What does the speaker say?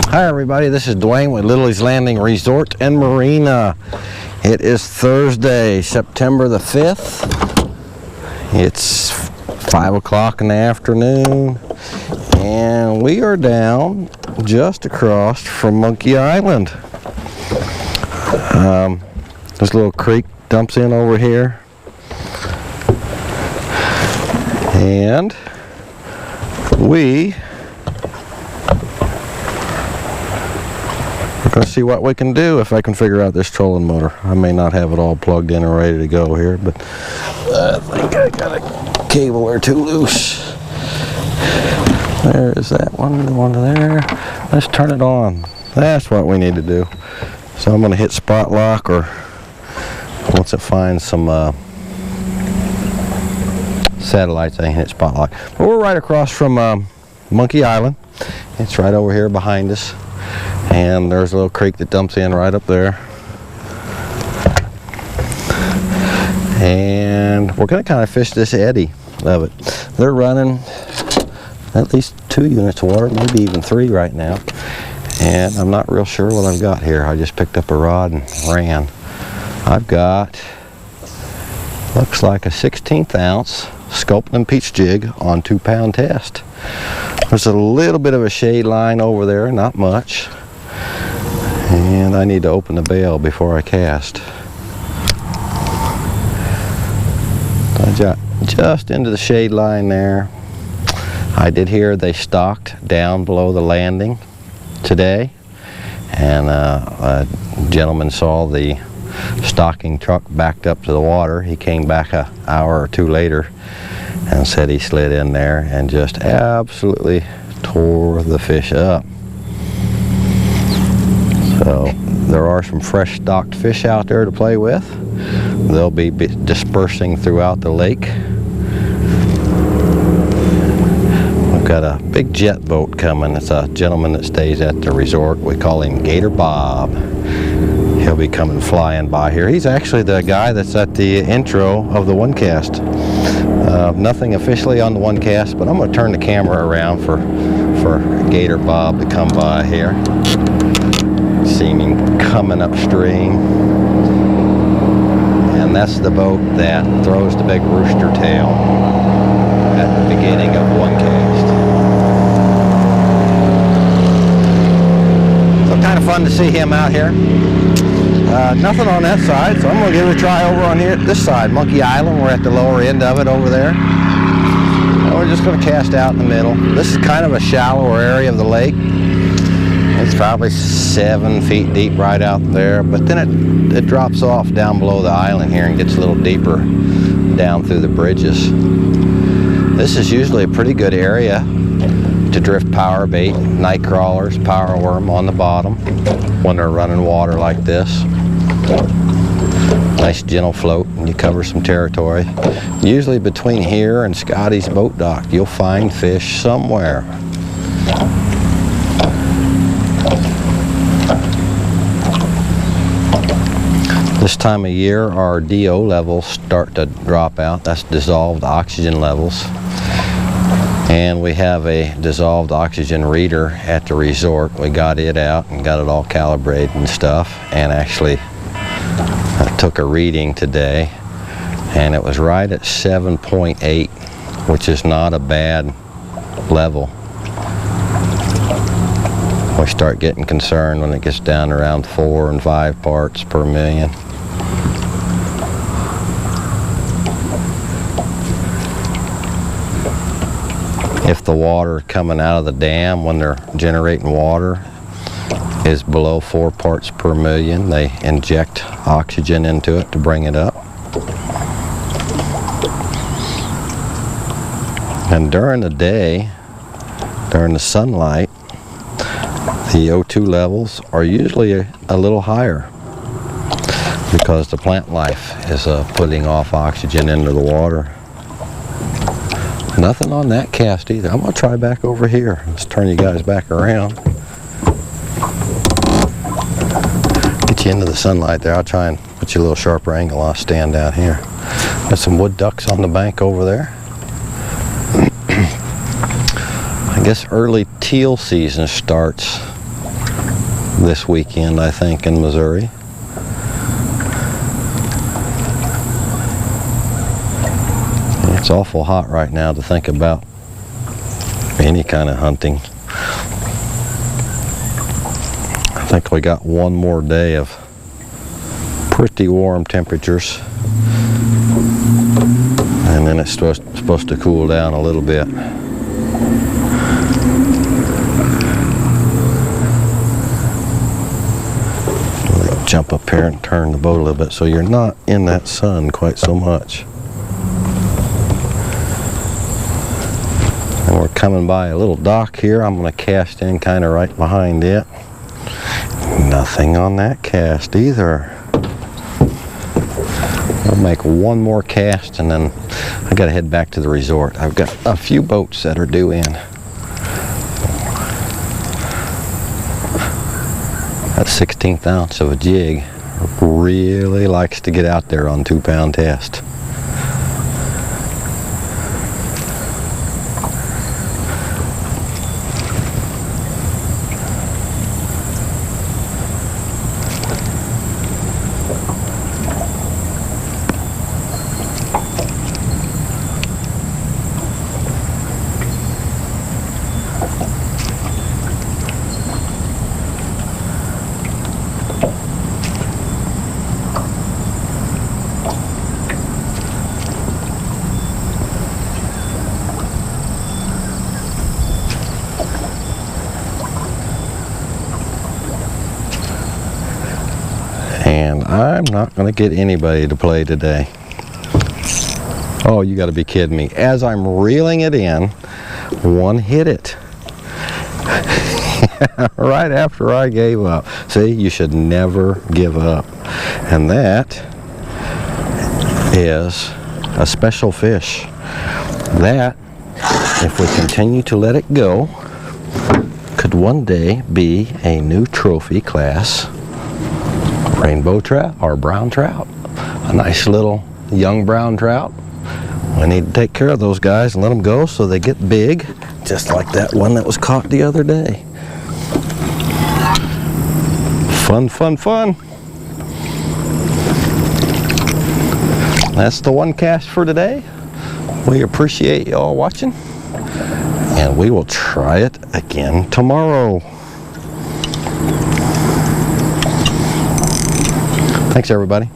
Hi everybody, this is Dwayne with Lilley's Landing Resort and Marina. It is Thursday, September the 5th. It's 5 o'clock in the afternoon and we are down just across from Monkey Island. This little creek dumps in over here and we're going to see what we can do if I can figure out this trolling motor. I may not have it all plugged in and ready to go here, but I think I got a cable or two loose. There is that one going to there. Let's turn it on. That's what we need to do. So I'm going to hit spot lock, or once it finds some satellites, I can hit spot lock. But we're right across from Monkey Island. It's right over here behind us. And there's a little creek that dumps in right up there. And we're going to kind of fish this eddy of it. They're running at least 2 units of water, maybe even 3 right now. And I'm not real sure what I've got here. I just picked up a rod and ran. I've got, looks like a 1/16 ounce Sculpin and Peach jig on 2-pound test. There's a little bit of a shade line over there, not much. And I need to open the bail before I cast. I got just into the shade line there. I did hear they stocked down below the landing today, and a gentleman saw the stocking truck backed up to the water. He came back an hour or 2 later and said he slid in there and just absolutely tore the fish up. So there are some fresh stocked fish out there to play with. They'll be dispersing throughout the lake. We've got a big jet boat coming. It's a gentleman that stays at the resort. We call him Gator Bob. He'll be coming flying by here. He's actually the guy that's at the intro of the one cast. Nothing officially on the one cast, but I'm going to turn the camera around for Gator Bob to come by here. See him coming upstream. And that's the boat that throws the big rooster tail at the beginning of one cast. So kind of fun to see him out here. Nothing on that side, so I'm going to give it a try over on here this side, Monkey Island. We're at the lower end of it over there. And we're just going to cast out in the middle. This is kind of a shallower area of the lake. It's probably 7 feet deep right out there, but then it drops off down below the island here and gets a little deeper down through the bridges. This is usually a pretty good area to drift power bait, night crawlers, power worm on the bottom when they're running water like this. Nice gentle float and you cover some territory. Usually between here and Scotty's boat dock you'll find fish somewhere. This time of year our DO levels start to drop out. That's dissolved oxygen levels. And we have a dissolved oxygen reader at the resort. We got it out and got it all calibrated and stuff, and actually I took a reading today and it was right at 7.8, which is not a bad level. We start getting concerned when it gets down around 4 and 5 parts per million. If the water coming out of the dam when they're generating water is below 4 parts per million, they inject oxygen into it to bring it up. And during the day, during the sunlight, the O2 levels are usually a little higher because the plant life is putting off oxygen into the water. Nothing on that cast either. I'm going to try back over here. Let's turn you guys back around. Get you into the sunlight there. I'll try and put you a little sharper angle. I'll stand down here. Got some wood ducks on the bank over there. I guess early teal season starts this weekend, I think, in Missouri. It's awful hot right now to think about any kind of hunting. I think we got one more day of pretty warm temperatures, and then it's supposed to cool down a little bit. Jump up here and turn the boat a little bit so you're not in that sun quite so much. And we're coming by a little dock here. I'm going to cast in kind of right behind it. Nothing on that cast either. I'll make one more cast and then I got to head back to the resort. I've got a few boats that are due in. That 16th ounce of a jig really likes to get out there on 2-pound test. And I'm not going to get anybody to play today. Oh, you got to be kidding me. As I'm reeling it in, one hit it. Right after I gave up. See, you should never give up. And that is a special fish. That, if we continue to let it go, could one day be a new trophy class rainbow trout or brown trout. A nice little young brown trout. We need to take care of those guys and let them go so they get big, just like that one that was caught the other day. Fun, fun, fun. That's the one cast for today. We appreciate you all watching, and we will try it again tomorrow. Thanks, everybody.